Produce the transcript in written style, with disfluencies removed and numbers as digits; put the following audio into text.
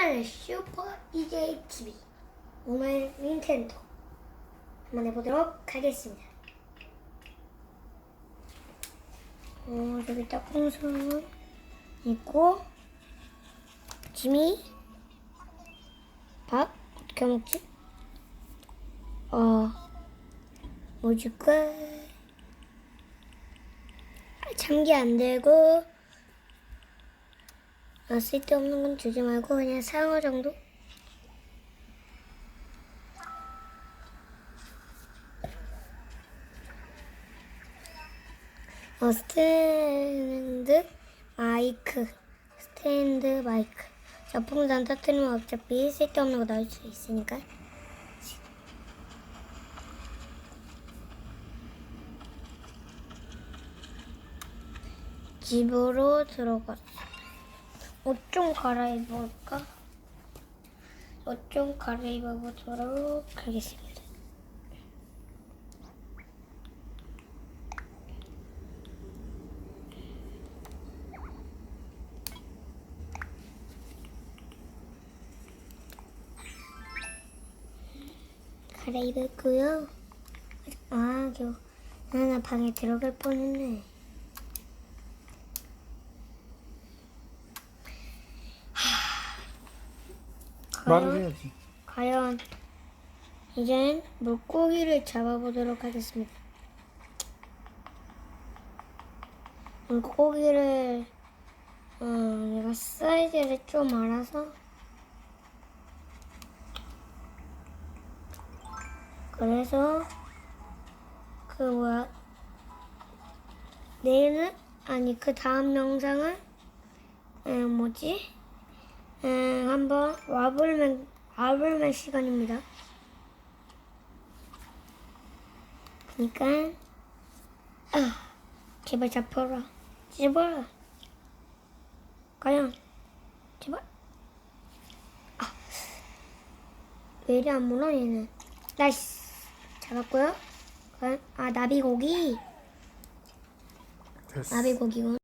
오늘 슈퍼 DJ TV, 오늘 닌텐도 한번 해보도록 하겠습니다. 저기 딱콩수 있고, 지미 밥 어떻게 먹지? 뭐 줄까? 참기 안 되고, 쓸데없는 건 주지 말고 그냥 상어 정도? 스탠드 마이크. 저풍선 터뜨리면 어차피 쓸데없는 거 넣을 수 있으니까. 집으로 들어갔어. 옷 좀 갈아입을까? 옷 좀 갈아입어보도록 하겠습니다. 갈아입었고요. 나 방에 들어갈 뻔했네. 말을 해야지. 과연 이젠 물고기를 잡아보도록 하겠습니다. 물고기를 내가 사이즈를 좀 알아서 그래서 내일은 그 다음 영상은 한번 와블맨 시간입니다. 그러니까 제발 잡혀라. 제발. 과연 제발. 왜 이리 안 물어 얘는. 나이스. 잡았고요. 과연 나비고기. 됐어. 나비고기군.